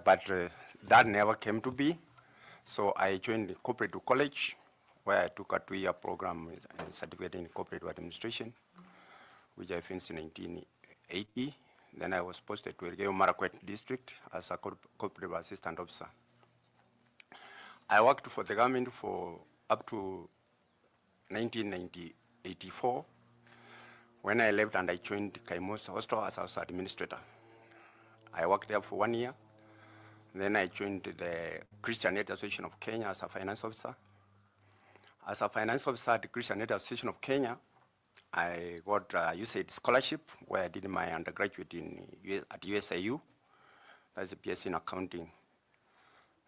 But that never came to be. So I joined the cooperative college, where I took a 2-year program with a certificate in cooperative administration, which I finished in 1980. Then I was posted to 𝐍𝐸𝐬𝐬𝐻𝐢 district as a cooperative assistant officer. I worked for the government for up to 1984, when I left and I joined 𝐍𝐚𝐢𝐫𝐨𝐻 hostel as house administrator. I worked there for 1 year. Then I joined the Christian Aid Association of Kenya as a finance officer. As a finance officer at the Christian Aid Association of Kenya, I got a USAID scholarship where I did my undergraduate at USIU. That's a BSc in accounting.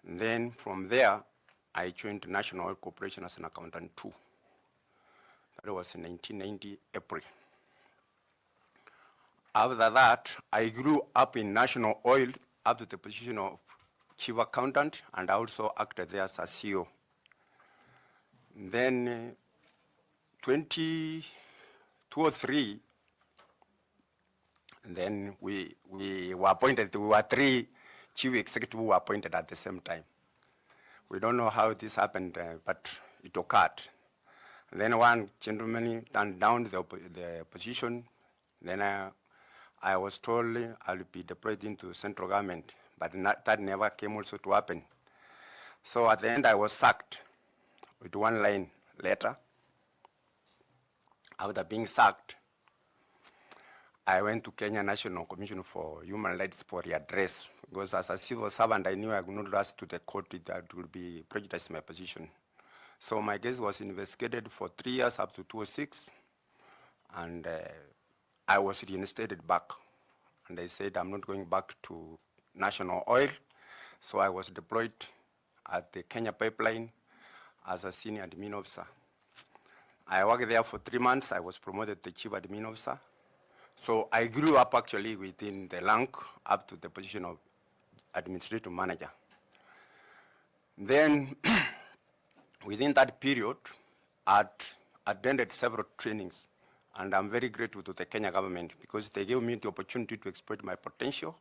And then from there, I joined the National Oil Corporation as an accountant too. That was in 1990, April. After that, I grew up in National Oil up to the position of chief accountant, and I also acted there as a CEO. Then 2003, then we were appointed. We were 3 chief executives who were appointed at the same time. We don't know how this happened, but it occurred. And then one gentleman turned down the position. Then I was told I'll be deployed into central government, but that never came also to happen. So at the end, I was sacked with 1-line letter. After being sacked, I went to Kenya National Commission for Human Rights for readdress, because as a civil servant, I knew I could not rush to the court that would be prejudicing my position. So my case was investigated for 3 years up to 2006, and I was reinstated back. And they said I'm not going back to National Oil, so I was deployed at the Kenya Pipeline as a senior admin officer. I worked there for 3 months. I was promoted to chief admin officer. So I grew up actually within the rank up to the position of administrative manager. Then within that period, I attended several trainings, and I'm very grateful to the Kenya government because they gave me the opportunity to exploit my potential,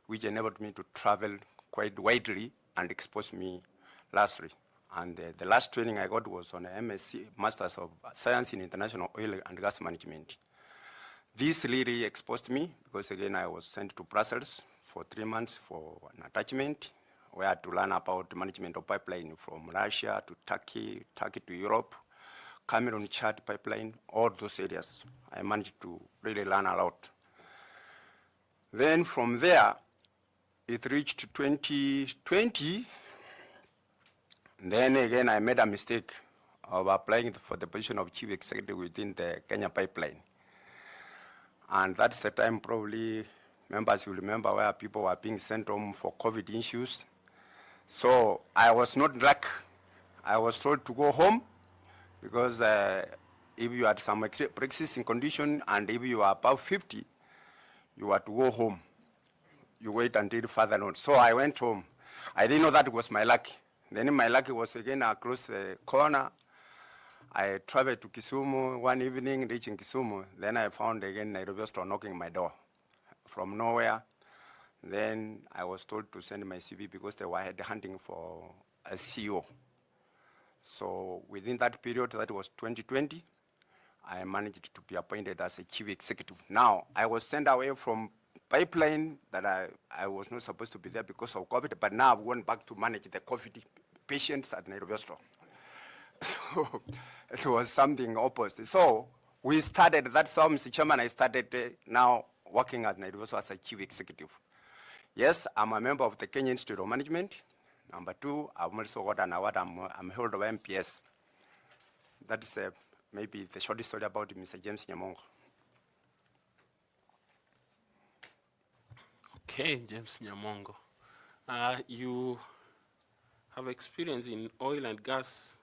which enabled me to travel quite widely and expose me lastly. And the last training I got was on an MSc, Masters of Science in International Oil and Gas Management. This really exposed me because, again, I was sent to Brussels for 3 months for an attachment where I had to learn about the management of pipeline from Russia to Turkey, Turkey to Europe, Cameroon, Chad pipeline, all those areas. I managed to really learn a lot. Then from there, it reached 2020. Then again, I made a mistake of applying for the position of chief executive within the Kenya pipeline. And that's the time probably members will remember where people were being sent home for COVID issues. So I was not lucky. I was told to go home because if you had some pre-existing condition and if you are above 50, you had to go home. You wait until further notice. So I went home. I didn't know that was my luck. Then my luck was again across the corner. I traveled to Kisumu one evening, reaching Kisumu. Then I found again Nairobi store knocking my door from nowhere. Then I was told to send my CV because they were hunting for a CEO. So within that period, that was 2020, I managed to be appointed as a chief executive. Now, I was sent away from pipeline that I was not supposed to be there because of COVID, but now I've gone back to manage the COVID patients at Nairobi store. So it was something opposite. So we started, that's how, Mr. Chairman, I started now working at Nairobi as a chief executive. Yes, I'm a member of the Kenya Institute of Management. Number 2, I've also got an award. I'm held of MPS. That's maybe the short story about Mr. James Nyamongo. Okay, James Nyamongo. You have experience in oil and gas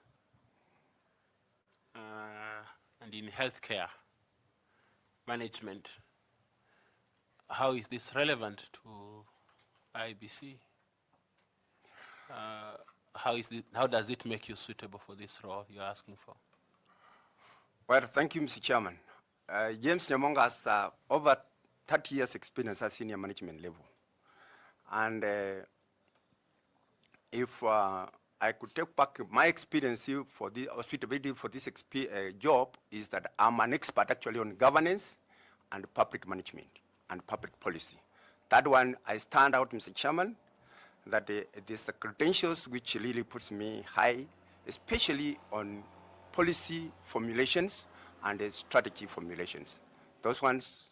and in healthcare management. How is this relevant to IEBC? How does it make you suitable for this role you're asking for? Well, thank you, Mr. Chairman. James Nyamongo has over 30 years experience at senior management level. And if I could take back my experience for this, or suitability for this job, is that I'm an expert actually on governance and public management and public policy. That one, I stand out, Mr. Chairman, that it is the credentials which really puts me high, especially on policy formulations and strategy formulations. Those ones,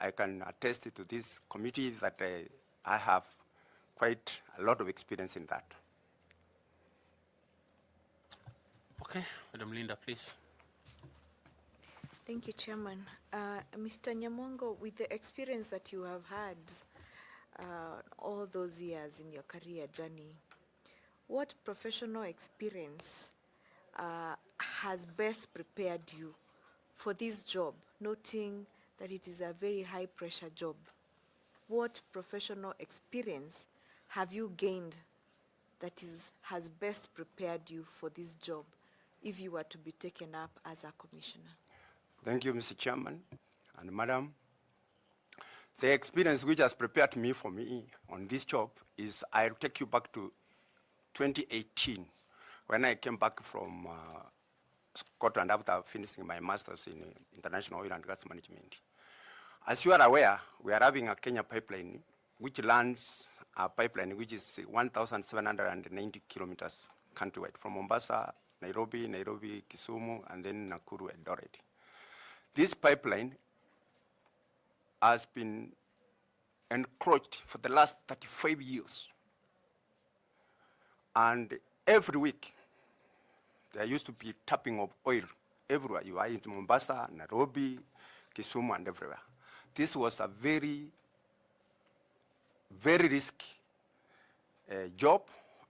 I can attest to this committee that I have quite a lot of experience in that. Okay, Madam Linda, please. Thank you, Chairman. Mr. Nyamongo, with the experience that you have had all those years in your career journey, what professional experience has best prepared you for this job, noting that it is a very high-pressure job? What professional experience have you gained that has best prepared you for this job if you were to be taken up as a commissioner? Thank you, Mr. Chairman and Madam. The experience which has prepared me on this job is, I'll take you back to 2018, when I came back from Scotland after finishing my master's in international oil and gas management. As you are aware, we are having a Kenya pipeline, which lands a pipeline which is 1,790 kilometers countrywide, from Mombasa, Nairobi, Kisumu, and then Nakuru and Eldoret. This pipeline has been encroached for the last 35 years. And every week, there used to be tapping of oil everywhere. You are in Mombasa, Nairobi, Kisumu, and everywhere. This was a very, very risky job,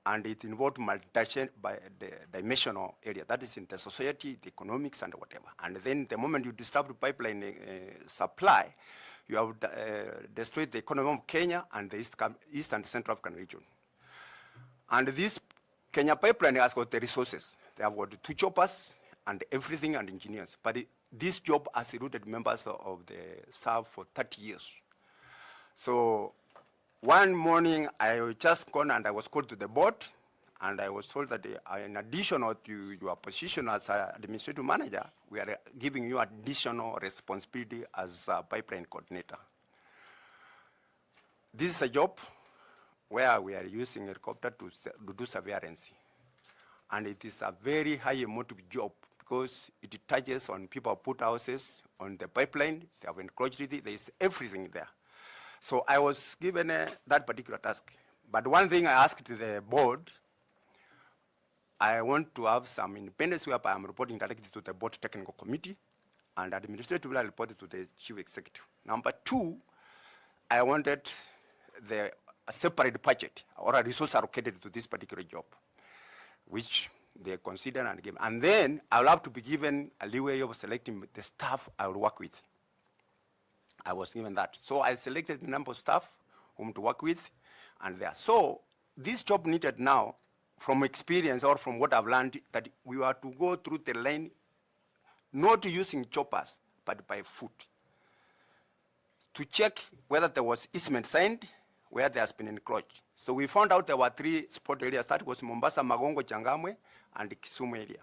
and it involved multi-dimensional area. That is in the society, the economics, and whatever. And then the moment you disturb the pipeline supply, you have destroyed the economy of Kenya and the East and Central African region. And this Kenya pipeline has got the resources. They have got 2 choppers and everything and engineers. But this job has eluded members of the staff for 30 years. So one morning, I just gone and I was called to the board, and I was told that in addition to your position as administrative manager, we are giving you additional responsibility as a pipeline coordinator. This is a job where we are using a helicopter to do surveillance. And it is a very high emotive job because it touches on people who put houses on the pipeline, they have encroached it, there is everything there. So I was given that particular task. But one thing I asked the board, I want to have some independence whereby I'm reporting directly to the board technical committee, and administratively I reported to the chief executive. Number 2, I wanted a separate budget or a resource allocated to this particular job, which they consider and give. And then I'll have to be given a leeway of selecting the staff I will work with. I was given that. So I selected the number of staff whom to work with, and there. So this job needed now, from experience or from what I've learned, that we were to go through the line, not using choppers, but by foot, to check whether there was easement signed, where there has been encroached. So we found out there were 3 spot areas. That was Mombasa, Magongo, Changamwe, and the Kisumu area.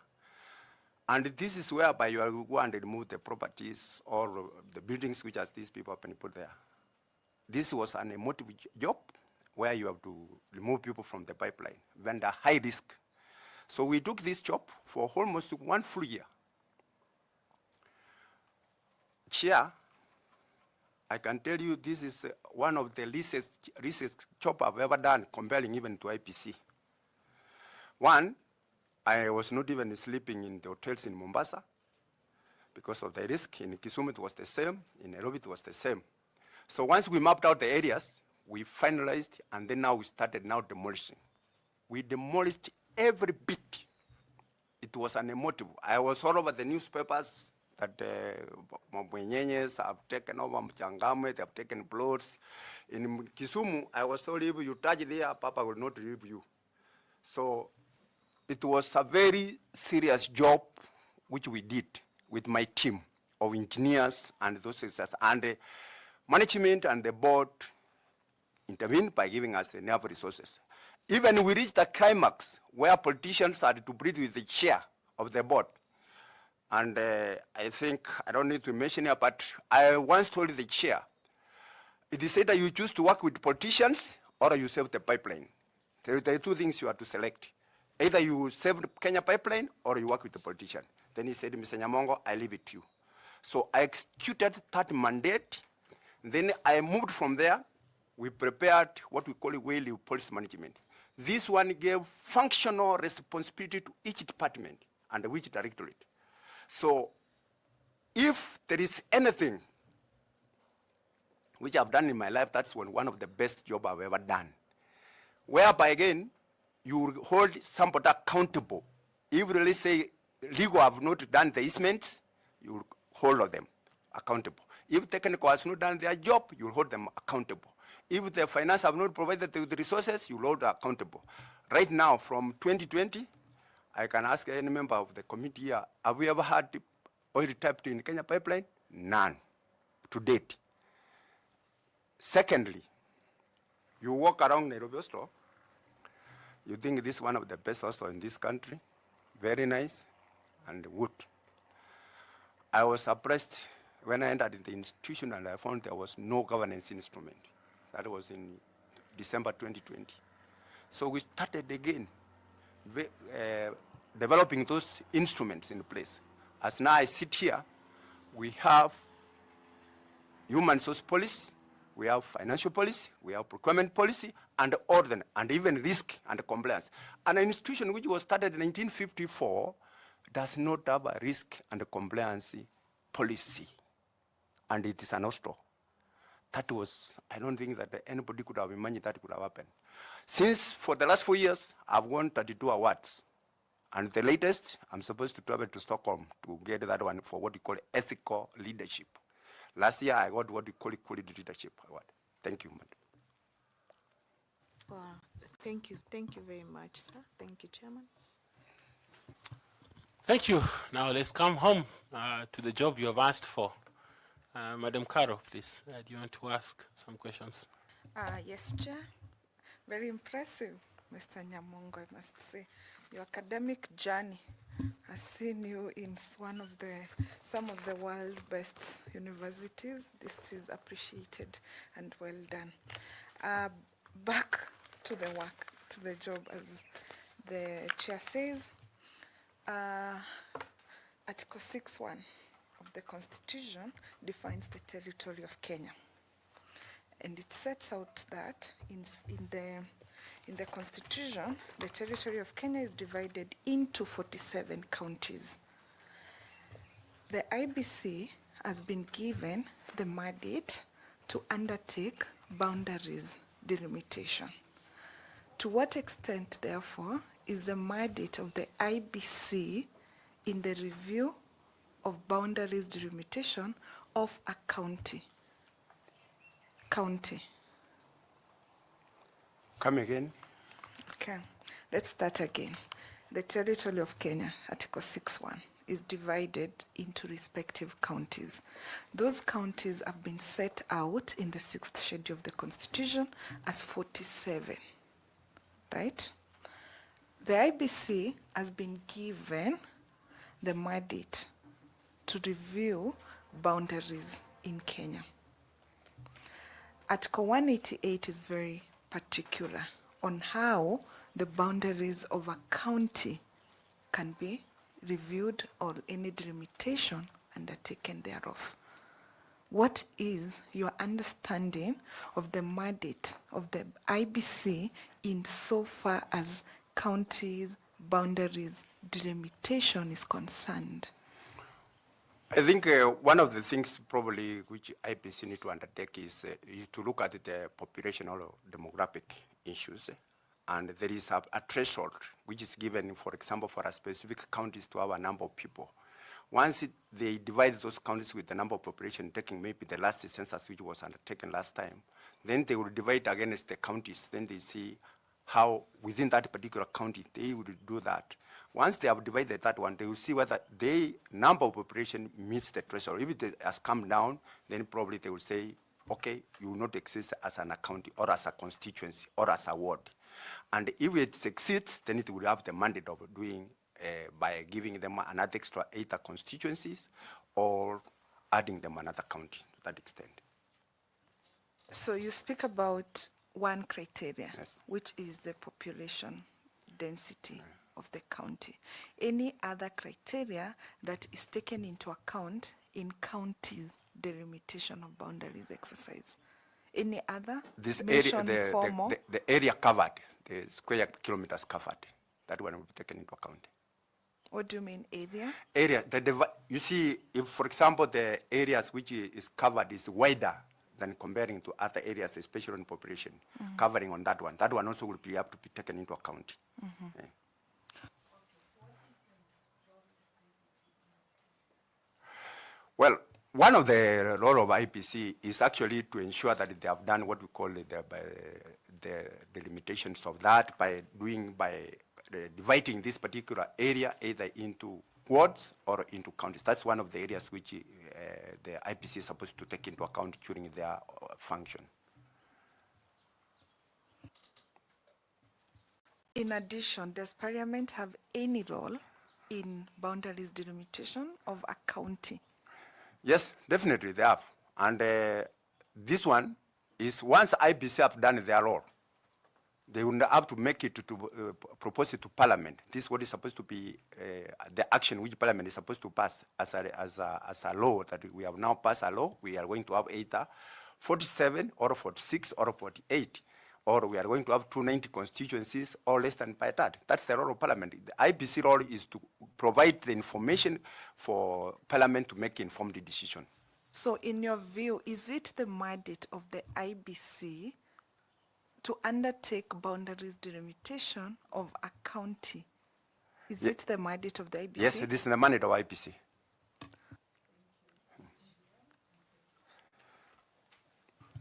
And this is whereby you will go and remove the properties or the buildings which as these people have been put there. This was an emotive job where you have to remove people from the pipeline, when they're high risk. So we took this job for almost 1 full year. Chair, I can tell you this is one of the least job I've ever done, comparing even to IPC. One, I was not even sleeping in the hotels in Mombasa because of the risk. In Kisumu it was the same, in Nairobi it was the same. So once we mapped out the areas, we finalized, and then now we started now demolishing. We demolished every bit. It was an emotive. I was all over the newspapers that Mwenyenyes have taken over Mchangamwe, they have taken plots. In Kisumu, I was told if you touch there, Papa will not leave you. So it was a very serious job which we did with my team of engineers and those things. And the management and the board intervene by giving us enough resources. Even we reached the climax where politicians had to breathe with the chair of the board. And I think, I don't need to mention it, but I once told the chair, it is either you choose to work with politicians or you save the pipeline. There are two things you have to select. Either you save the Kenya pipeline or you work with the politician. Then he said, Mr. Nyamongo, I leave it to you. So I executed that mandate. Then I moved from there. We prepared what we call whaley policy management. This one gave functional responsibility to each department and which directorate. So if there is anything which I've done in my life, that's one of the best jobs I've ever done. Whereby again, you hold somebody accountable. If you really say legal have not done the easements, you hold them accountable. If technical has not done their job, you hold them accountable. If the finance have not provided the resources, you hold them accountable. Right now, from 2020, I can ask any member of the committee here, have we ever had oil tapped in Kenya pipeline? None, to date. Secondly, you walk around Nairobi store, you think this is one of the best hostels in this country, very nice, and wood. I was surprised when I entered the institution and I found there was no governance instrument. That was in December 2020. So we started again, developing those instruments in place. As now I sit here, we have human resource policy, we have financial policy, we have procurement policy, and order, and even risk and compliance. An institution which was started in 1954 does not have a risk and compliance policy, and it is an hostel. That was, I don't think that anybody could have imagined that could have happened. Since for the last 4 years, I've won 32 awards. And the latest, I'm supposed to travel to Stockholm to get that one for what you call ethical leadership. Last year, I got what you call equality leadership award. Thank you, madam. Wow. Thank you. Thank you very much, sir. Thank you, Chairman. Thank you. Now let's come home to the job you have asked for. Madam Caro, please, do you want to ask some questions? Yes, Chair. Very impressive, Mr. Nyamongo, I must say. Your academic journey has seen you in some of the world best universities. This is appreciated and well done. Back to the work, to the job, as the chair says. Article 6.1 of the Constitution defines the territory of Kenya. And it sets out that in the Constitution, the territory of Kenya is divided into 47 counties. The IBC has been given the mandate to undertake boundaries delimitation. To what extent, therefore, is the mandate of the IBC in the review of boundaries delimitation of a county? Come again. Okay, let's start again. The territory of Kenya, Article 6.1, is divided into respective counties. Those counties have been set out in the 6th schedule of the Constitution as 47, right? The IBC has been given the mandate to review boundaries in Kenya. Article 188 is very particular on how the boundaries of a county can be reviewed or any delimitation undertaken thereof. What is your understanding of the mandate of the IBC in so far as counties' boundaries delimitation is concerned? I think one of the things probably which IPC need to undertake is to look at the populational demographic issues. And there is a threshold which is given, for example, for a specific counties to have a number of people. Once they divide those counties with the number of population, taking maybe the last census which was undertaken last time, then they will divide against the counties. Then they see how within that particular county they will do that. Once they have divided that one, they will see whether the number of population meets the threshold. If it has come down, then probably they will say okay, you will not exist as an county or as a constituency or as a ward. And if it succeeds, then it will have the mandate of doing by giving them another extra 8 constituencies or adding them another county to that extent. So you speak about one criteria, Yes. which is the population density of the county. Any other criteria that is taken into account in county delimitation of boundaries exercise? Any other? This Mention area, four more. the area covered, the square kilometers covered, that one will be taken into account. What do you mean area? Area, you see, if for example the areas which is covered is wider than comparing to other areas, especially on population, covering on that one also will be have to be taken into account. Yeah. Well, one of the role of IPC is actually to ensure that they have done what we call the limitations of that by dividing this particular area either into wards or into counties. That's one of the areas which the IPC is supposed to take into account during their function. In addition, does Parliament have any role in boundaries delimitation of a county? Yes, definitely they have. And this one is once IPC have done their role, they will have to make it to propose it to Parliament. This is what is supposed to be the action which Parliament is supposed to pass as a law that we have now passed a law. We are going to have either 47 or 46 or 48, or we are going to have 290 constituencies or less than by that. That's the role of Parliament. The IPC role is to provide the information for Parliament to make informed decision. So in your view, is it the mandate of the IBC to undertake boundaries delimitation of a county? Is it the mandate of the IBC? Yes, this is the mandate of IPC.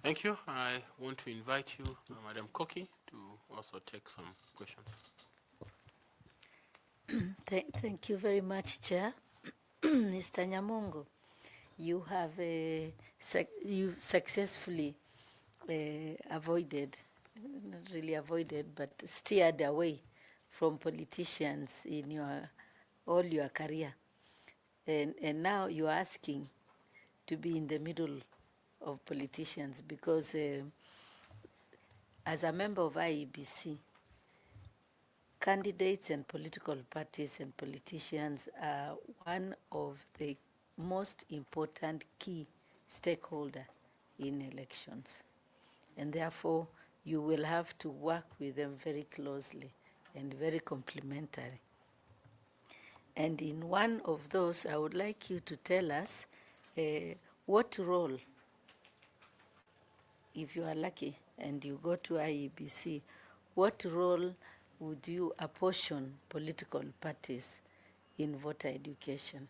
Thank you. I want to invite you, Madam Koki, to also take some questions. Thank you very much, Chair. Mr. Nyamongo, you have you successfully avoided, not really avoided, but steered away from politicians in all your career. And now you're asking to be in the middle of politicians because as a member of IEBC, candidates and political parties and politicians are one of the most important key stakeholder in elections. And therefore, you will have to work with them very closely and very complementary. And in one of those, I would like you to tell us what role, if you are lucky and you go to IEBC, what role would you apportion political parties in voter education?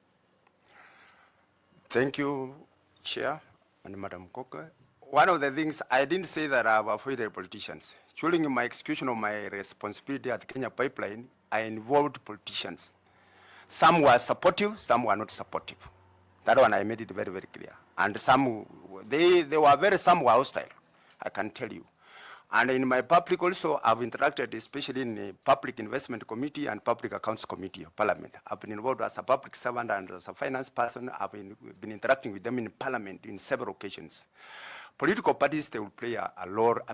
Thank you, Chair and Madam Coker. One of the things, I didn't say that I've avoided politicians. During my execution of my responsibility at Kenya Pipeline, I involved politicians. Some were supportive, some were not supportive. That one I made it very, very clear. And some, some were hostile, I can tell you. And in my public also, I've interacted, especially in the Public Investment Committee and Public Accounts Committee of Parliament. I've been involved as a public servant and as a finance person. I've been interacting with them in Parliament in several occasions. Political parties, they will play a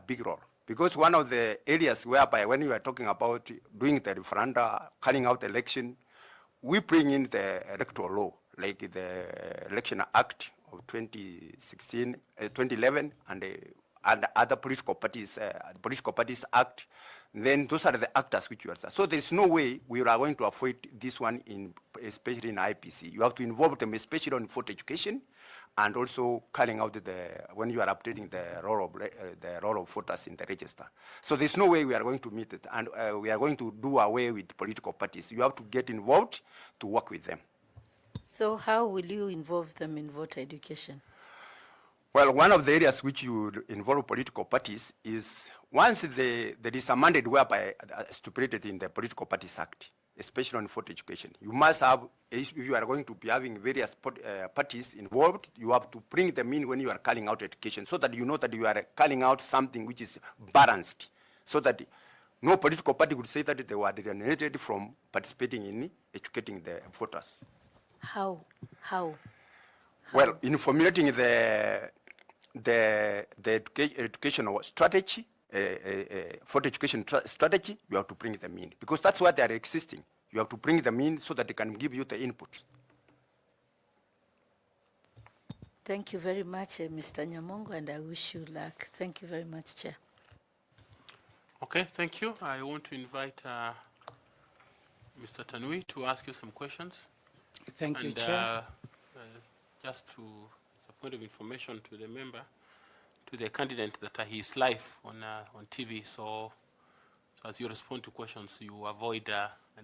big role. Because one of the areas whereby when you are talking about doing the referenda, carrying out election, we bring in the electoral law, like the Election Act of 2011, and other political parties act. Then those are the actors which you are. So there is no way we are going to avoid this one, especially in IPC. You have to involve them, especially on voter education, and also carrying out when you are updating the role of voters in the register. So there's no way we are going to meet it, and we are going to do away with political parties. You have to get involved to work with them. So how will you involve them in voter education? Well, one of the areas which you involve political parties is once there is a mandate whereby stipulated in the Political Parties Act, especially on photo education. You must have, if you are going to be having various parties involved, you have to bring them in when you are calling out education, so that you know that you are calling out something which is balanced, so that no political party would say that they were alienated from participating in educating the voters. How? Well, in formulating the educational strategy, for the education strategy, you have to bring them in, because that's why they are existing. You have to bring them in so that they can give you the input. Thank you very much, Mr. Nyamongo, and I wish you luck. Thank you very much, Chair. Okay, thank you. I want to invite Mr. Tanui to ask you some questions. Thank you, And, Chair. Just to, as a point of information to the member, to the candidate, that he is live on TV. So as you respond to questions, you avoid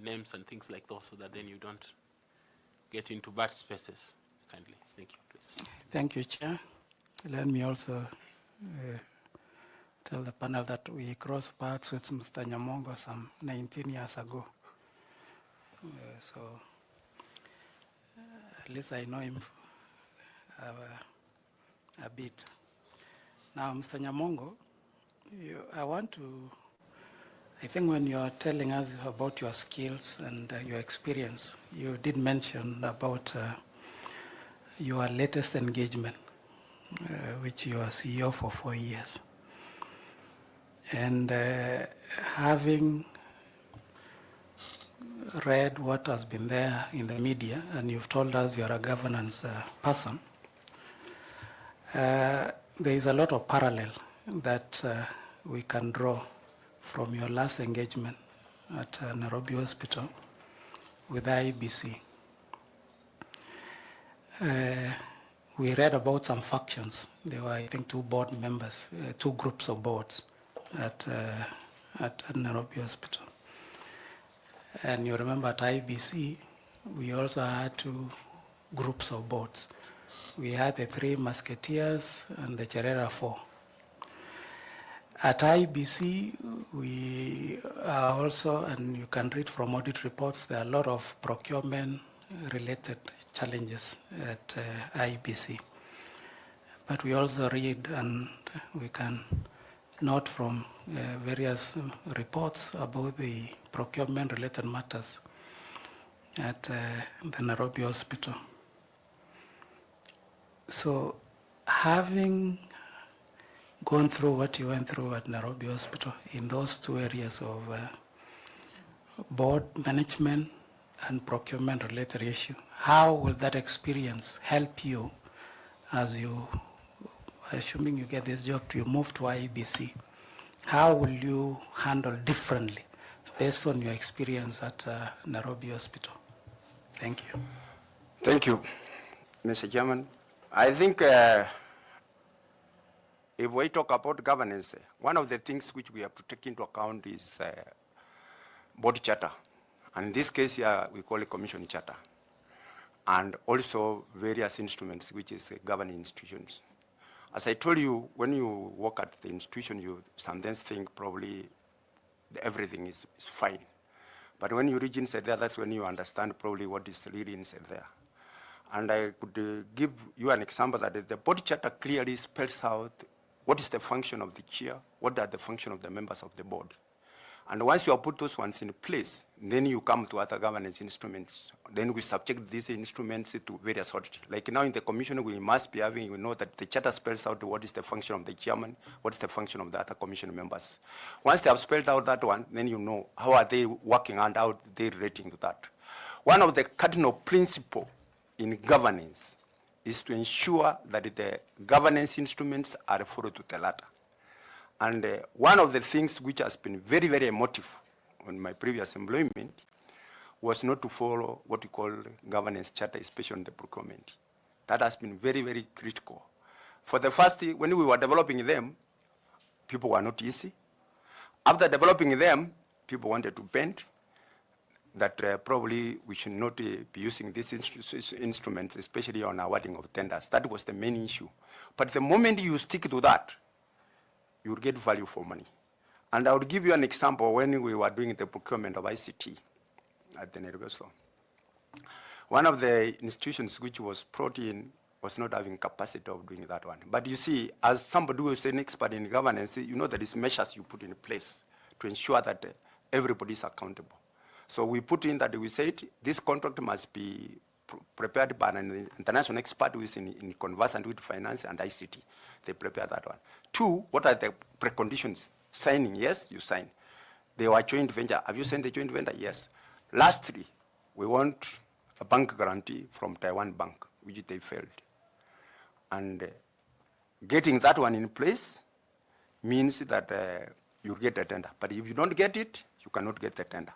names and things like those, so that then you don't get into bad spaces. Kindly, thank you, please. Thank you, Chair. Let me also tell the panel that we crossed paths with Mr. Nyamongo some 19 years ago. So at least I know him a bit. Now, Mr. Nyamongo, I think when you are telling us about your skills and your experience, you did mention about your latest engagement, which you are CEO for 4 years. And having read what has been there in the media, and you've told us you're a governance person, there is a lot of parallel that we can draw from your last engagement at Nairobi Hospital with IEBC. We read about some factions. There were, I think, 2 board members, 2 groups of boards at Nairobi Hospital. And you remember at IEBC, we also had 2 groups of boards. We had the 3 Musketeers and the Cherera 4. At IEBC, we are also, and you can read from audit reports, there are a lot of procurement-related challenges at IEBC. But we also read, and we can note from various reports about the procurement-related matters at the Nairobi Hospital. So having gone through what you went through at Nairobi Hospital in those 2 areas of board management and procurement-related issue, how will that experience help you as you, assuming you get this job, you move to IEBC? How will you handle differently based on your experience at Nairobi Hospital? Thank you. Thank you, Mr. Chairman. I think if we talk about governance, one of the things which we have to take into account is board charter. And in this case here, we call it commission charter. And also various instruments, which is governing institutions. As I told you, when you work at the institution, you sometimes think probably everything is fine. But when you reach inside there, that's when you understand probably what is really inside there. And I could give you an example that the board charter clearly spells out what is the function of the chair, what are the function of the members of the board. And once you have put those ones in place, then you come to other governance instruments. Then we subject these instruments to various audits. Like now in the commission, we must be having, we know that the charter spells out what is the function of the chairman, what is the function of the other commission members. Once they have spelled out that one, then you know how are they working and how they relating to that. One of the cardinal principles in governance is to ensure that the governance instruments are followed to the letter. And one of the things which has been very, very emotive on my previous employment was not to follow what we call governance charter, especially on the procurement. That has been very, very critical. For the first, when we were developing them, people were not easy. After developing them, people wanted to bend, that probably we should not be using these instruments, especially on awarding of tenders. That was the main issue. But the moment you stick to that, you will get value for money. And I will give you an example when we were doing the procurement of ICT. at the Nairobi Oslo. One of the institutions which was brought in was not having capacity of doing that one. But you see, as somebody who is an expert in governance, you know there is measures you put in place to ensure that everybody is accountable. So we put in that we said this contract must be prepared by an international expert who is in conversant with finance and ICT. They prepare that one. 2, what are the preconditions? Signing, yes, you sign. They were joint venture. Have you signed the joint venture? Yes. Lastly, we want a bank guarantee from Taiwan Bank, which they failed. And getting that one in place means that you get the tender. But if you don't get it, you cannot get the tender.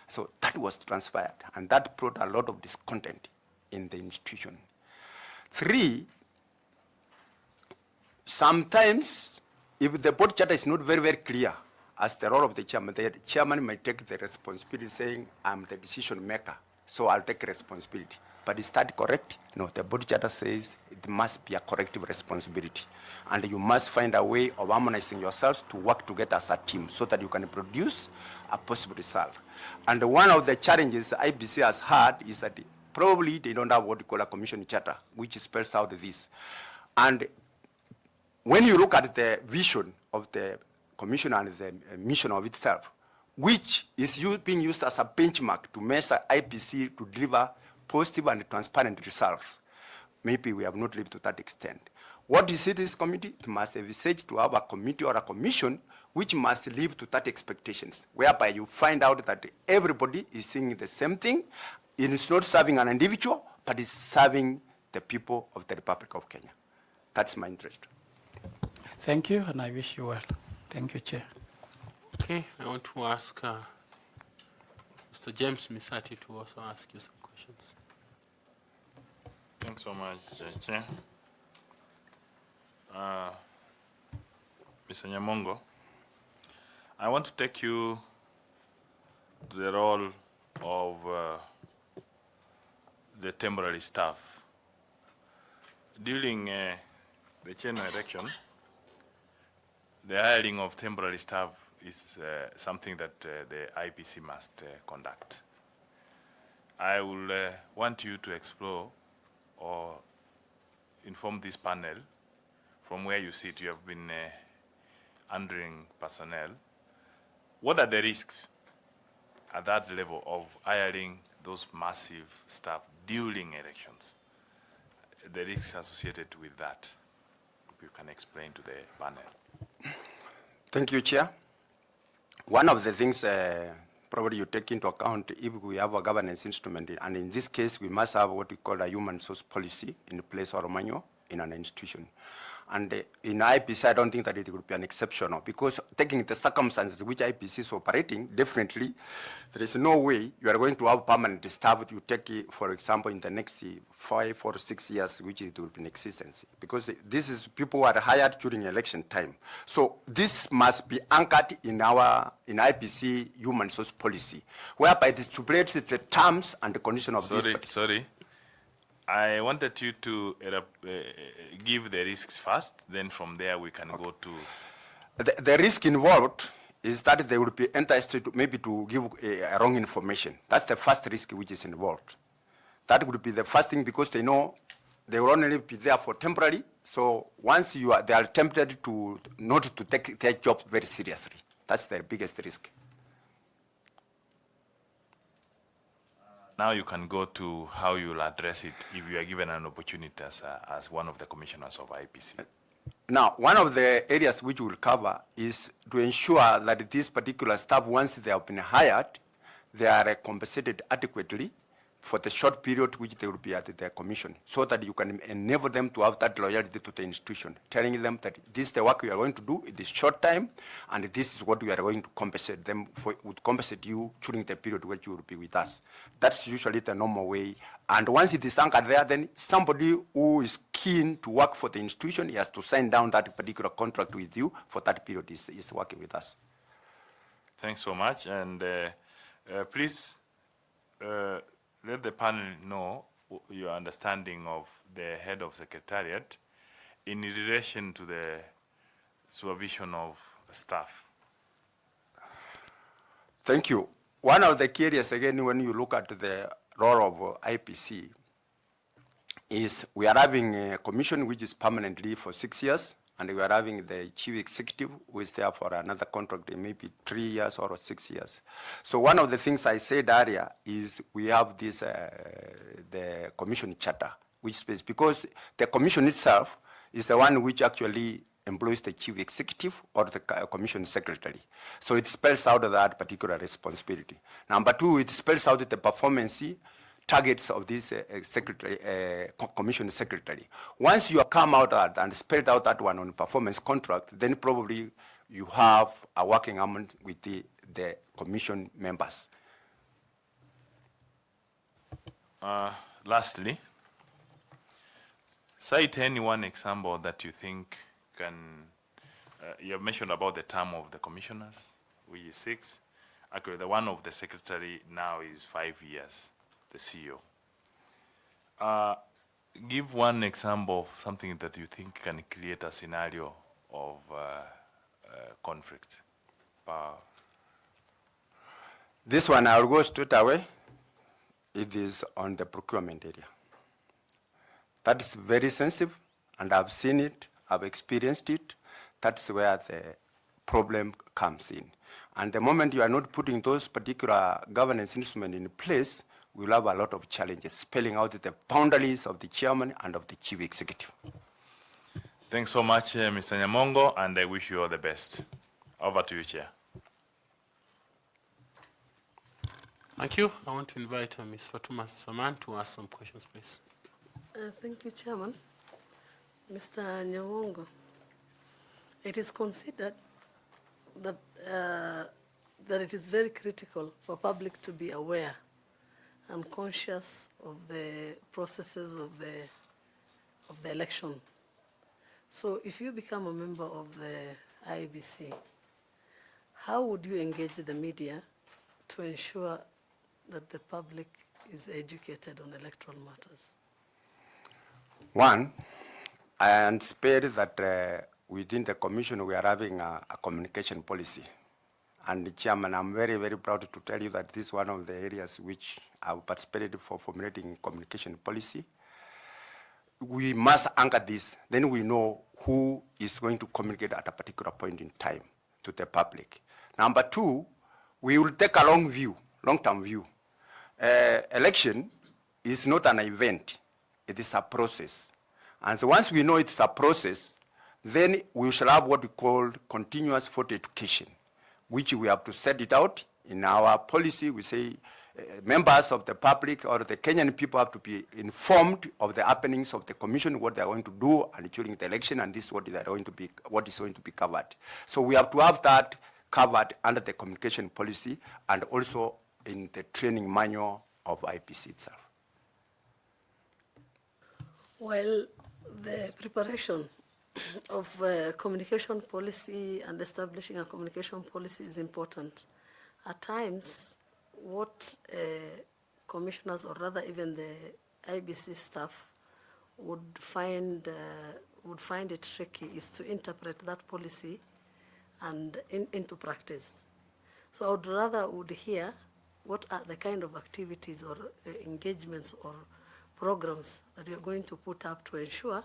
So that was transferred, and that brought a lot of discontent in the institution. 3, sometimes if the board charter is not very, very clear as the role of the chairman might take the responsibility saying, I'm the decision maker, so I'll take responsibility. But is that correct? No, the board charter says it must be a corrective responsibility. And you must find a way of harmonizing yourselves to work together as a team so that you can produce a possible result. And one of the challenges IBC has had is that probably they don't have what we call a commission charter, which spells out this. And when you look at the vision of the commission and the mission of itself, which is being used as a benchmark to measure IBC to deliver positive and transparent results, maybe we have not lived to that extent. What is it, this committee? It must envisage to have a committee or a commission which must live to that expectations, whereby you find out that everybody is seeing the same thing. It is not serving an individual, but is serving the people of the Republic of Kenya. That's my interest. Thank you, and I wish you well. Thank you, Chair. Okay, I want to ask Mr. James Misati to also ask you some questions. Thanks so much, Chair. Mr. Nyamongo, I want to take you to the role of the temporary staff. During the Chen-𝐢 election, the hiring of temporary staff is something that the IBC must conduct. I will want you to explore or inform this panel from where you sit. You have been handling personnel. What are the risks at that level of hiring those massive staff during elections? The risks associated with that, if you can explain to the panel. Thank you, Chair. One of the things probably you take into account if we have a governance instrument, and in this case, we must have what we call a human resource policy in place or manual in an institution. And in IPC, I don't think that it would be an exception, because taking the circumstances which IPC is operating, definitely there is no way you are going to have permanent staff you take, for example, in the next 5 or 6 years, which it will be in existence. Because this is people who are hired during election time. So this must be anchored in IPC human resource policy, whereby it stipulates the terms and the condition of this. Sorry. I wanted you to give the risks first, then from there we can go to... The risk involved is that they will be interested maybe to give a wrong information. That's the first risk which is involved. That would be the first thing, because they know they will only be there for temporary. So once they are tempted to not to take their job very seriously. That's the biggest risk. Now you can go to how you'll address it if you are given an opportunity as one of the commissioners of IPC. Now, one of the areas which we'll cover is to ensure that this particular staff, once they have been hired, they are compensated adequately for the short period which they will be at the commission, so that you can enable them to have that loyalty to the institution, telling them that this is the work we are going to do in this short time, and this is what we are going to compensate them for, would compensate you during the period which you will be with us. That's usually the normal way. And once it is anchored there, then somebody who is keen to work for the institution, he has to sign down that particular contract with you for that period is working with us. Thanks so much. And please, let the panel know your understanding of the head of secretariat in relation to the supervision of staff. Thank you. one of the key areas, again, when you look at the role of IPC, is we are having a commission which is permanently for 6 years, and we are having the chief executive who is there for another contract, maybe 3 years or 6 years. So one of the things I said earlier is we have this, the commission charter, which space, because the commission itself is the one which actually employs the chief executive or the commission secretary. So it spells out that particular responsibility. Number two, it spells out the performance targets of this commission secretary. Once you have come out that and spelled out that one on performance contract, then probably you have a working agreement with the commission members. Lastly, cite any one example that you think can, you have mentioned about the term of the commissioners, which is 6. Actually, the one of the secretary now is 5 years, the CEO. Give one example of something that you think can create a scenario of conflict. This one, I'll go straight away. It is on the procurement area. That is very sensitive, and I've seen it, I've experienced it. That's where the problem comes in. And the moment you are not putting those particular governance instruments in place, we'll have a lot of challenges, spelling out the boundaries of the chairman and of the chief executive. Thanks so much, Mr. Nyamongo, and I wish you all the best. Over to you, Chair. Thank you. I want to invite Ms. Fatuma Saman to ask some questions, please. Thank you, Chairman. Mr. Nyamongo, it is considered that, that it is very critical for public to be aware and conscious of the processes of the election. So if you become a member of the IEBC, how would you engage the media to ensure that the public is educated on electoral matters? One, I anticipate that within the commission we are having a communication policy. And Chairman, I'm very, very proud to tell you that this is one of the areas which I've participated for formulating communication policy. We must anchor this, then we know who is going to communicate at a particular point in time to the public. Number two, we will take a long-term view. Election is not an event, it is a process. And so once we know it's a process, then we shall have what we call continuous vote education, which we have to set it out in our policy. We say members of the public or the Kenyan people have to be informed of the happenings of the commission, what they are going to do and during the election, and this is what is going to be covered. So we have to have that covered under the communication policy and also in the training manual of IPC itself. Well, the preparation of communication policy and establishing a communication policy is important. At times, what commissioners, or rather even the IBC staff, would find it tricky is to interpret that policy and into practice. So I would rather hear what are the kind of activities or engagements or programs that you're going to put up to ensure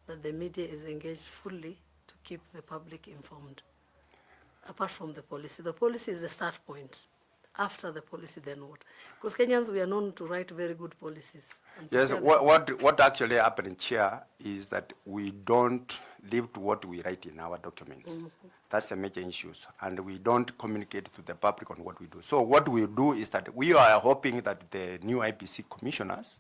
that the media is engaged fully to keep the public informed. Apart from the policy is the start point. After the policy, then what? Because Kenyans, we are known to write very good policies. Yes, what actually happened, Chair, is that we don't live to what we write in our documents. Mm-hmm. That's the major issues. And we don't communicate to the public on what we do. So what we do is that we are hoping that the new IPC commissioners,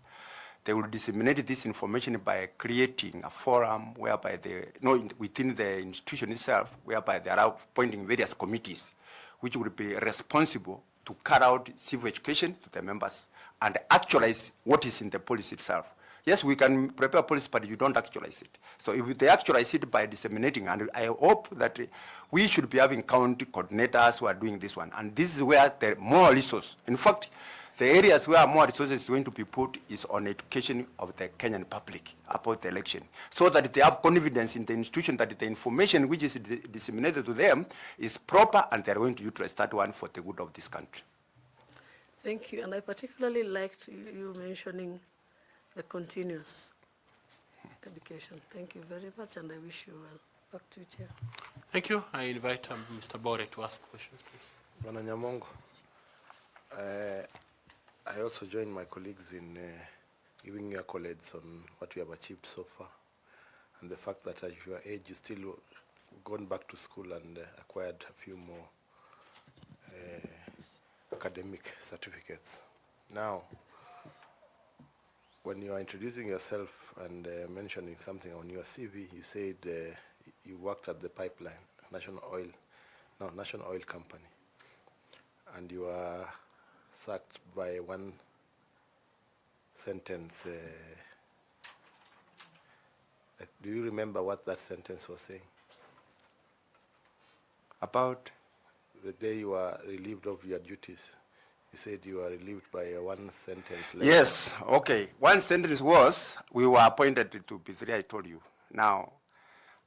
they will disseminate this information by creating a forum whereby within the institution itself, whereby they are appointing various committees, which will be responsible to carry out civil education to the members and actualize what is in the policy itself. Yes, we can prepare policy, but you don't actualize it. So if they actualize it by disseminating, and I hope that we should be having county coordinators who are doing this one. And this is where the more resource, in fact, the areas where more resources is going to be put is on education of the Kenyan public about the election, so that they have confidence in the institution that the information which is disseminated to them is proper and they're going to utilize that one for the good of this country. Thank you, and I particularly liked you mentioning the continuous education. Thank you very much, and I wish you well. Back to you, Chair. Thank you. I invite Mr. Bore to ask questions, please. Bwana Nyamongo, I also join my colleagues in giving you accolades on what you have achieved so far, and the fact that at your age you still gone back to school and acquired a few more academic certificates. Now, when you are introducing yourself and mentioning something on your CV, you said you worked at the pipeline, National Oil Company, and you were sacked by one sentence. Do you remember what that sentence was saying? About The day you were relieved of your duties, you said you were relieved by one sentence. Later. yes, okay. One sentence was we were appointed to P3. I told you. Now,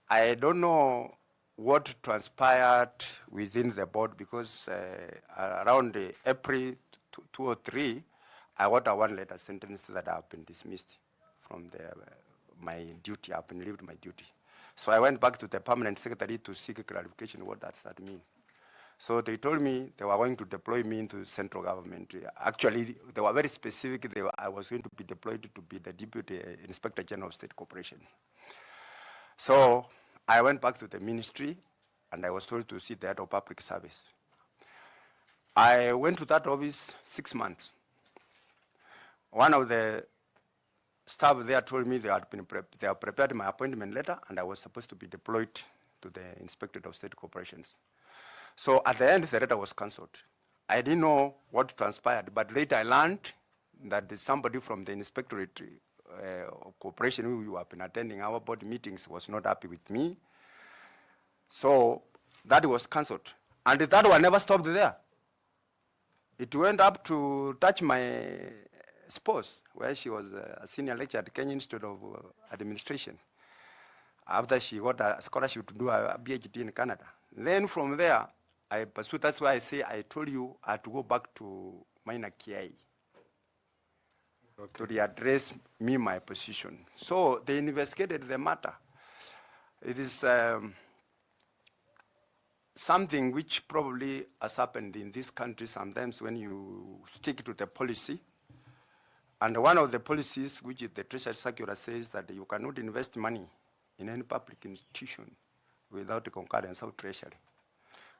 I don't know what transpired within the board because around April 2 or 3, I got a one-letter sentence that I've been dismissed from my duty. I've been relieved my duty. So I went back to the permanent secretary to seek clarification. What does that mean? So they told me they were going to deploy me into central government. Actually, they were very specific. I was going to be deployed to be the Deputy Inspector General of State Corporation. So I went back to the ministry, and I was told to see the head of public service. I went to that office 6 months. One of the staff there told me they had prepared my appointment letter, and I was supposed to be deployed to the Inspectorate of State Corporations. So at the end, the letter was cancelled. I didn't know what transpired, but later I learned that somebody from the Inspectorate of Corporation who have been attending our board meetings was not happy with me. So that was cancelled. And that one never stopped there. It went up to touch my spouse, where she was a senior lecturer at Kenya Institute of Administration, after she got a scholarship to do a PhD in Canada. Then from there, I pursued. That's why I say I told you I had to go back to minor KI to readdress me my position. So they investigated the matter. It is something which probably has happened in this country sometimes when you stick to the policy. And one of the policies, which is the Treasury Circular, says that you cannot invest money in any public institution without the concurrence of Treasury.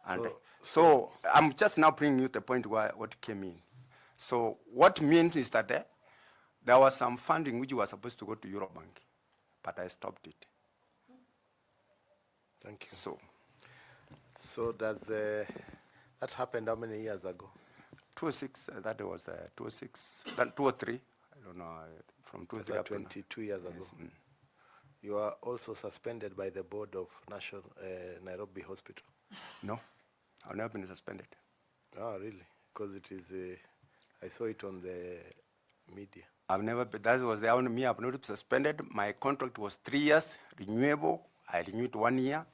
And so I'm just now bringing you the point where what came in. So what means is that there was some funding which was supposed to go to Eurobank, but I stopped it. Thank you. So does that happened how many years ago? 2006, that was 2006, then 2003, I don't know, from 2003 up to 22 years ago. Yes. You are also suspended by the board of National Nairobi Hospital. No, I've never been suspended. Oh, really? Because it is, I saw it on the media. I've never been, that was the only me, I've not been suspended. My contract was 3 years, renewable. I renewed 1 year.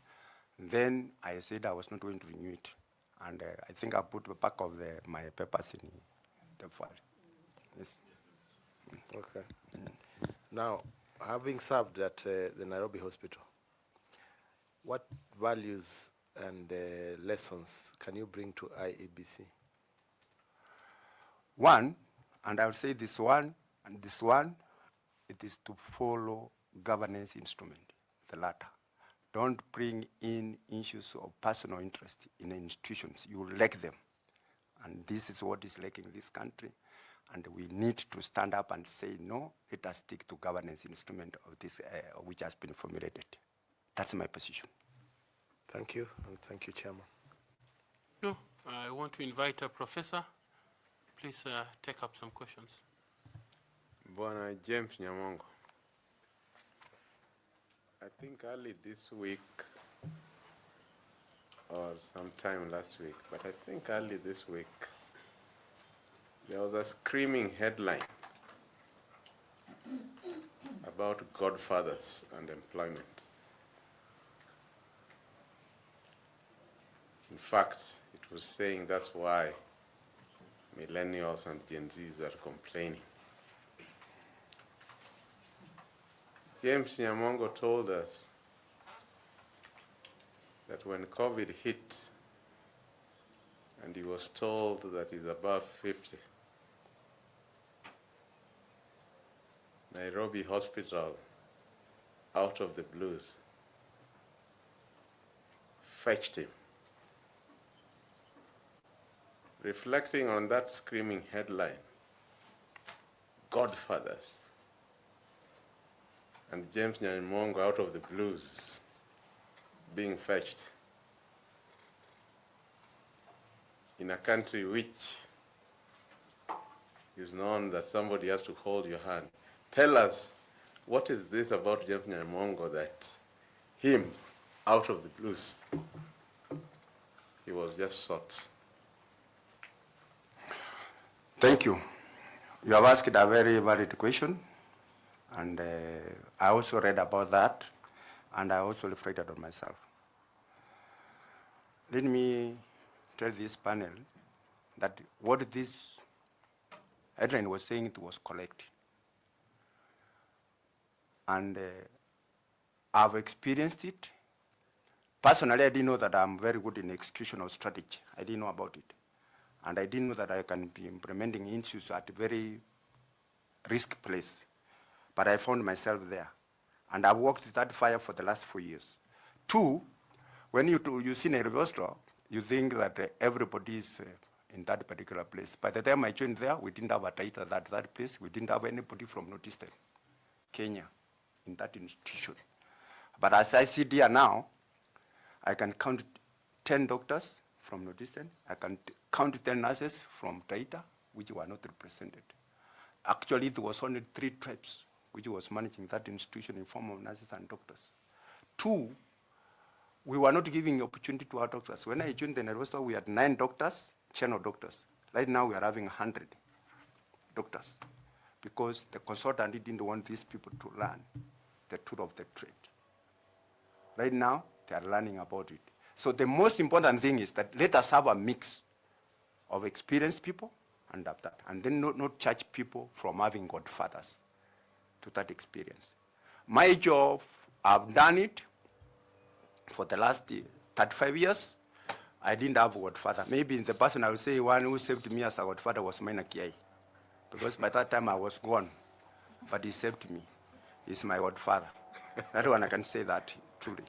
Then I said I was not going to renew it. And I think I put the back of my papers in the file. Yes. Okay. Now, having served at the Nairobi Hospital, what values and lessons can you bring to IEBC? One, and I would say this one, and this one, it is to follow governance instrument, the latter. Don't bring in issues of personal interest in institutions. You lack them. And this is what is lacking in this country. And we need to stand up and say, no, let us stick to governance instrument of this, which has been formulated. That's my position. Thank you, and thank you, Chairman. No, I want to invite a professor. Please take up some questions. Bwana James Nyamongo, I think early this week or sometime last week, but I think early this week, there was a screaming headline about godfathers and employment. In fact, it was saying that's why millennials and Gen Zs are complaining. 𝐍𝐚𝐢𝐫𝐨𝐻𝐢𝐤𝐚𝐢 told us that when COVID hit and he was told that he's above 50, Nairobi Hospital, out of the blues, fetched him. Reflecting on that screaming headline, Godfathers, and 𝐍𝐚𝐢𝐫𝐨𝐻𝐢𝐤𝐚𝐢 out of the blues being fetched in a country which is known that somebody has to hold your hand. Tell us, what is this about 𝐍𝐚𝐢𝐫𝐨𝐻𝐢𝐤𝐚𝐢 that him, out of the blues, he was just sought? Thank you. You have asked a very valid question, and I also read about that, and I also reflected on myself. Let me tell this panel that what this headline was saying, it was correct. And I've experienced it. Personally, I didn't know that I'm very good in execution of strategy. I didn't know about it. And I didn't know that I can be implementing issues at a very risk place. But I found myself there. And I've worked with that fire for the last 4 years. 2, when you see a reversal, you think that everybody is in that particular place. By the time I joined there, we didn't have a title at that place. We didn't have anybody from Northeastern Kenya in that institution. But as I sit here now, I can count 10 doctors from Northeastern. I can count 10 nurses from Taita, which were not represented. Actually, there was only 3 tribes which was managing that institution in form of nurses and doctors. 2, we were not giving opportunity to our doctors. When I joined the university, we had 9 doctors, channel doctors. Right now, we are having 100 doctors because the consultant didn't want these people to learn the tool of the trade. Right now, they are learning about it. So the most important thing is that let us have a mix of experienced people and of that, and then not charge people from having godfathers to that experience. My job, I've done it for the last 35 years. I didn't have a godfather. Maybe in the person I would say one who saved me as a godfather was 𝐍𝐚𝐢𝐫𝐨𝐻𝐢𝐤𝐚𝐢, because by that time I was gone, but he saved me. He's my godfather. That one I can say that truly.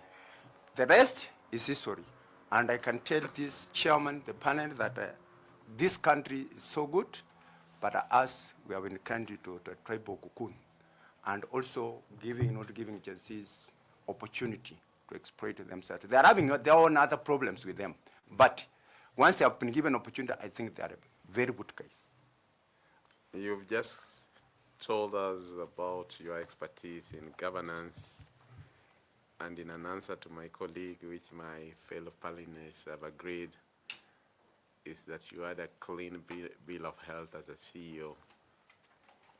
The rest is history. And I can tell this chairman, the panel, that this country is so good, but us, we have been kind to the tribal cocoon, and also not giving agencies opportunity to exploit themselves. They are having their own other problems with them. But once they have been given opportunity, I think they are a very good case. You've just told us about your expertise in governance, and in an answer to my colleague, which my fellow panelists have agreed, is that you had a clean bill of health as a CEO,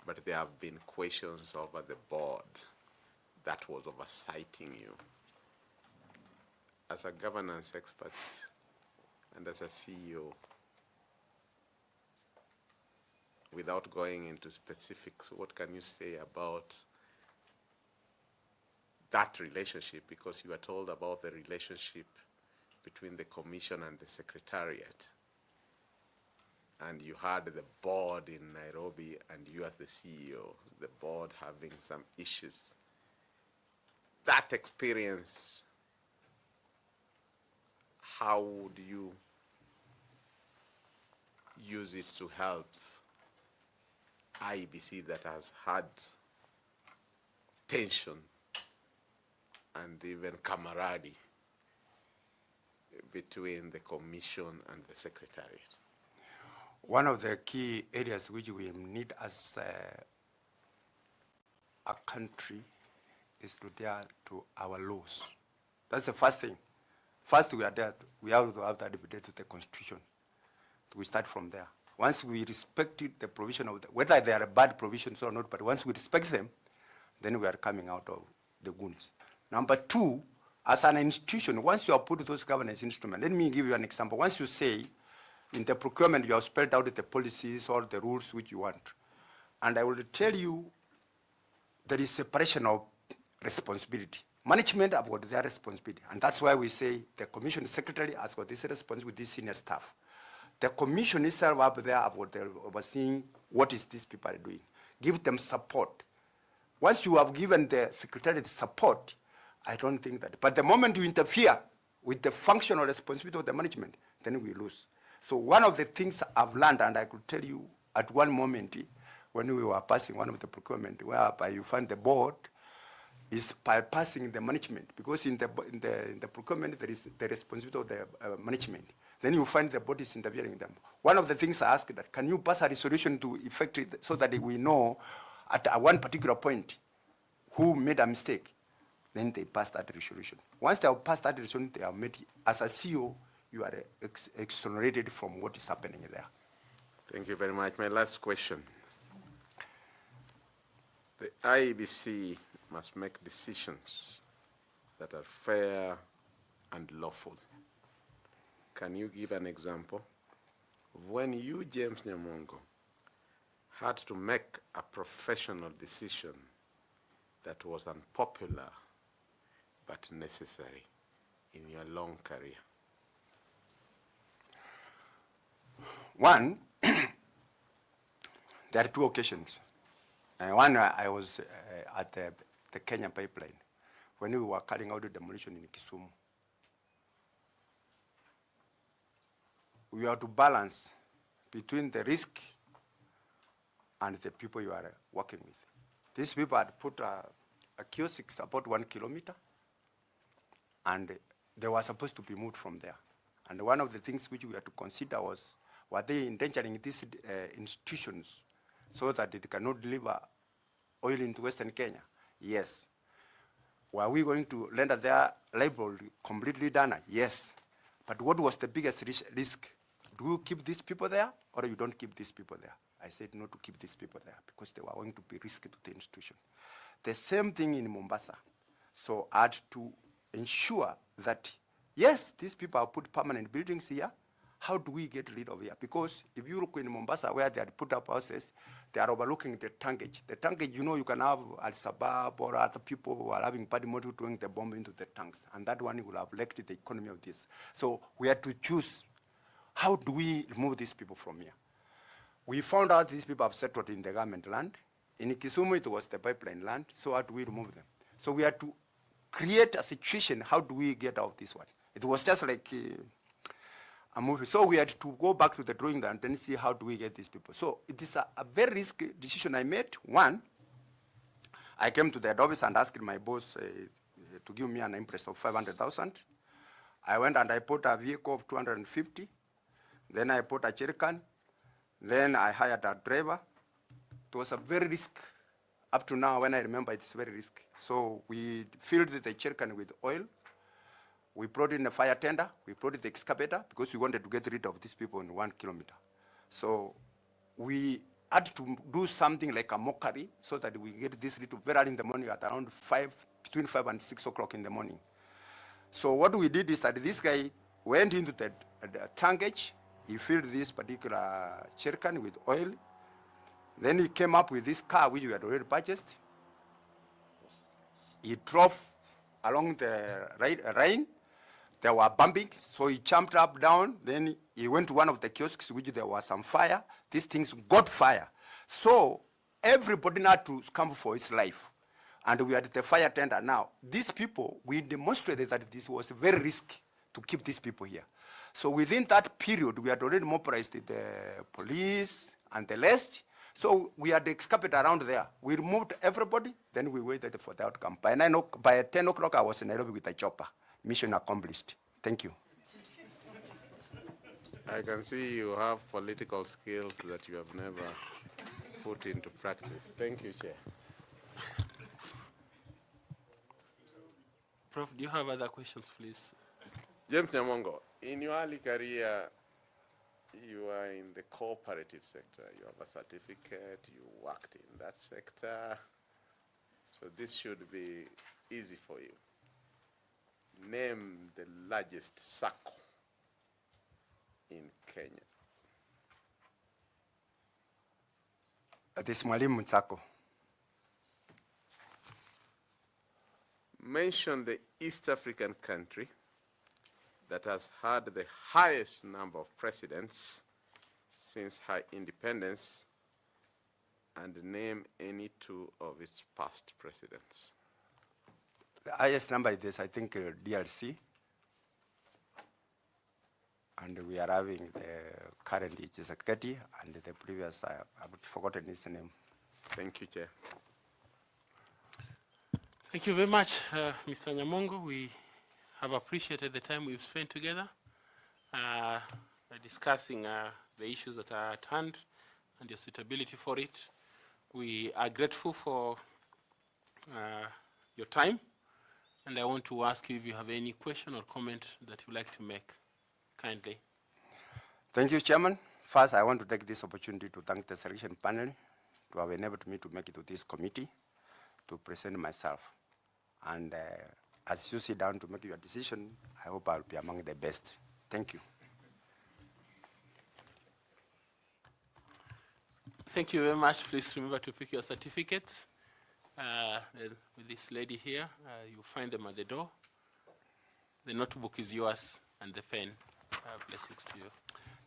but there have been questions over the board that was oversighting you. As a governance expert and as a CEO, without going into specifics, what can you say about that relationship? Because you were told about the relationship between the commission and the secretariat, and you had the board in Nairobi and you as the CEO, the board having some issues. That experience, how would you use it to help IEBC that has had tension and even camaraderie between the commission and the secretariat? One of the key areas which we need as a country is to adhere to our laws. That's the first thing. First, we have to have that evidence to the Constitution. We start from there. Once we respect the provision of whether they are bad provisions or not, but once we respect them, then we are coming out of the wounds. Number 2, as an institution, once you have put those governance instruments, let me give you an example. Once you say In the procurement, you have spelled out the policies or the rules which you want. And I will tell you, there is separation of responsibility. Management have got their responsibility. And that's why we say the commission secretary has got this responsibility with this senior staff. The commission itself up there have got overseeing what is these people are doing. Give them support. Once you have given the secretary the support, I don't think that. But the moment you interfere with the functional responsibility of the management, then we lose. So one of the things I've learned, and I could tell you at one moment when we were passing one of the procurement, whereby you find the board is bypassing the management, because in the procurement there is the responsibility of the management. Then you find the board is interfering them. One of the things I asked that, can you pass a resolution to effect it so that we know at one particular point who made a mistake? Then they pass that resolution. Once they have passed that resolution, they are made, as a CEO, you are exonerated from what is happening there. Thank you very much. My last question. The IEBC must make decisions that are fair and lawful. Can you give an example of when you, James Nyamongo, had to make a professional decision that was unpopular but necessary in your long career? One, there are two occasions. One, I was at the Kenya pipeline when we were carrying out the demolition in Kisumu. We have to balance between the risk and the people you are working with. These people had put a kiosk about 1 kilometer, and they were supposed to be moved from there. And one of the things which we had to consider was, were they endangering these institutions so that it cannot deliver oil into Western Kenya? Yes. Were we going to render their livelihood completely done? Yes. But what was the biggest risk? Do you keep these people there, or you don't keep these people there? I said no to keep these people there, because they were going to be risky to the institution. The same thing in Mombasa. So I had to ensure that, yes, these people have put permanent buildings here. How do we get rid of here? Because if you look in Mombasa where they had put up houses, they are overlooking the tankage. The tankage, you know, you can have Al-Shabaab or other people who are having body motive throwing the bomb into the tanks. And that one will have wrecked the economy of this. So we had to choose, how do we remove these people from here? We found out these people have settled in the government land. In Kisumu, it was the pipeline land. So how do we remove them? So we had to create a situation, how do we get out of this one? It was just like a movie. So we had to go back to the drawing board and then see how do we get these people. So it is a very risky decision I made. One, I came to the head office and asked my boss to give me an interest of 500,000. I went and I bought a vehicle of 250. Then I bought a jerrycan. Then I hired a driver. It was a very risk. Up to now, when I remember, it's very risky. So we filled the jerrycan with oil. We brought in a fire tender. We brought in the excavator because we wanted to get rid of these people in 1 kilometer. So we had to do something like a mockery so that we get this little very early in the morning at around between 5 and 6 o'clock in the morning. So what we did is that this guy went into the tankage. He filled this particular jerrycan with oil. Then he came up with this car which we had already purchased. He drove along the rain. There were bumpings, so he jumped up, down. Then he went to one of the kiosks which there was some fire. These things got fire. So everybody had to come for his life. And we had the fire tender. Now, these people, we demonstrated that this was very risky to keep these people here. So within that period, we had already mobilized the police and the rest. So we had the excavator around there. We removed everybody, then we waited for the outcome. By 10 o'clock, I was in Nairobi with a chopper. Mission accomplished. Thank you. I can see you have political skills that you have never put into practice. Thank you, Chair. Prof, do you have other questions, please? James Nyamongo, in your early career, you are in the cooperative sector. You have a certificate. You worked in that sector. So this should be easy for you. Name the largest circle in Kenya. That is Mwalimu Ntsako. Mention the East African country that has had the highest number of presidents since her independence, and name any two of its past presidents. The highest number is, I think, DRC. And we are having the current 𝐍𝐸 and the previous, I've forgotten his name. Thank you, Chair. Thank you very much, Mr. Nyamongo. We have appreciated the time we've spent together discussing the issues that are at hand and your suitability for it. We are grateful for your time, and I want to ask you if you have any question or comment that you'd like to make. Kindly. Thank you, Chairman. First, I want to take this opportunity to thank the selection panel to have enabled me to make it to this committee to present myself. And as you sit down to make your decision, I hope I'll be among the best. Thank you. Thank you very much. Please remember to pick your certificates. With this lady here, you'll find them at the door. The notebook is yours and the pen. Blessings to you.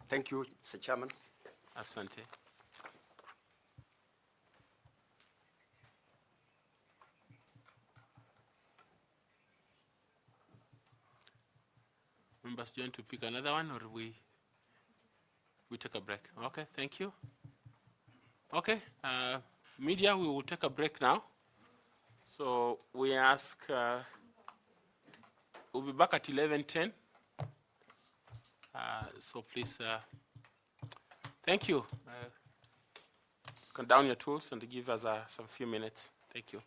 Thank you, Mr. Chairman. Asante. Members, do you want to pick another one, or we take a break? Okay, thank you. Okay, media, we will take a break now. So we ask, we'll be back at 11:10. So please, thank you. Come down your tools and give us some few minutes. Thank you.